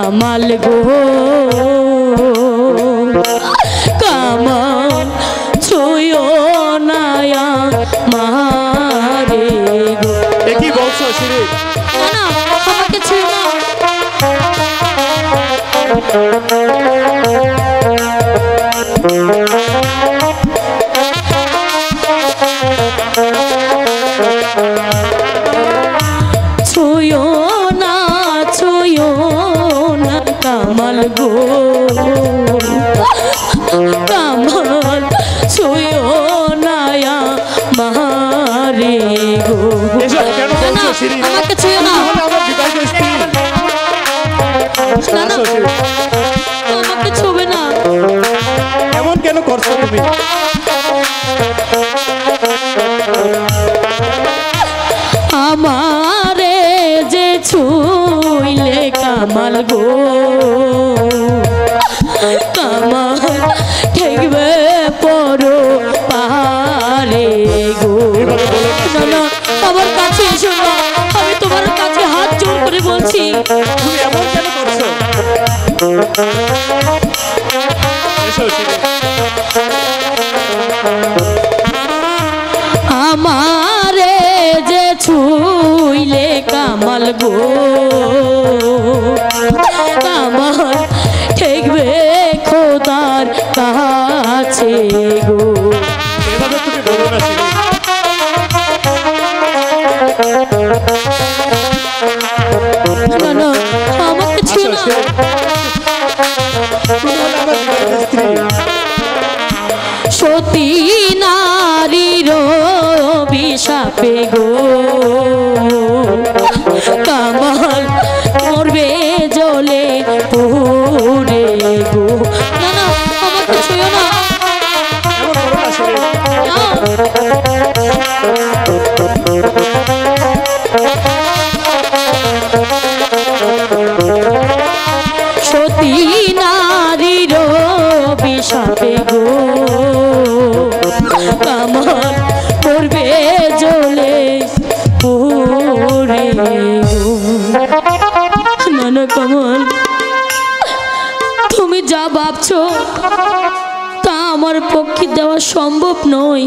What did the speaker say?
কামাল গো কামাল ছুঁয়ো নায়া মারে গো। কি বলছো শিরিন? না আমাকে ছুঁয়ো না। ছুঁয়ো না ছুঁয়ো না কামাল গো কামাল ছুঁয়ো নায়া মারে গো। আমাকে ছুঁয়ো না। আমাকে ছুঁবে না। এমন কেন করছো তুমি? আমারে যে ছুঁইলে কামাল গো কামাল ঠেকবে পরো পারে গো। না আমার কাছে এসো না, আমি তোমার কাছে হাত জোর করে বলছি। তুমি এমন কেন করছো? এসো শিরিন। আমারে যে ছুঁইলে কামাল গো কামাল ঠেকবে খোদার কাছে গো। এভাবে তুমি বলো না শিরিন। না না আমাকে ছুঁয়ো না। তুমি হলে আমার বিবাহিত স্ত্রী। সতী নারীর অভিশাপে গো কামাল মরবে জলে পুড়ে গো। না না আমাকে ছুঁয়ো না। এমন করো না শিরিন। সতী নারীর অভিশাপে গো কামাল মরবে জলে পুড়ে গো। না না কামাল তুমি যা ভাবছো তা আমার পক্ষে দেওয়া সম্ভব নয়।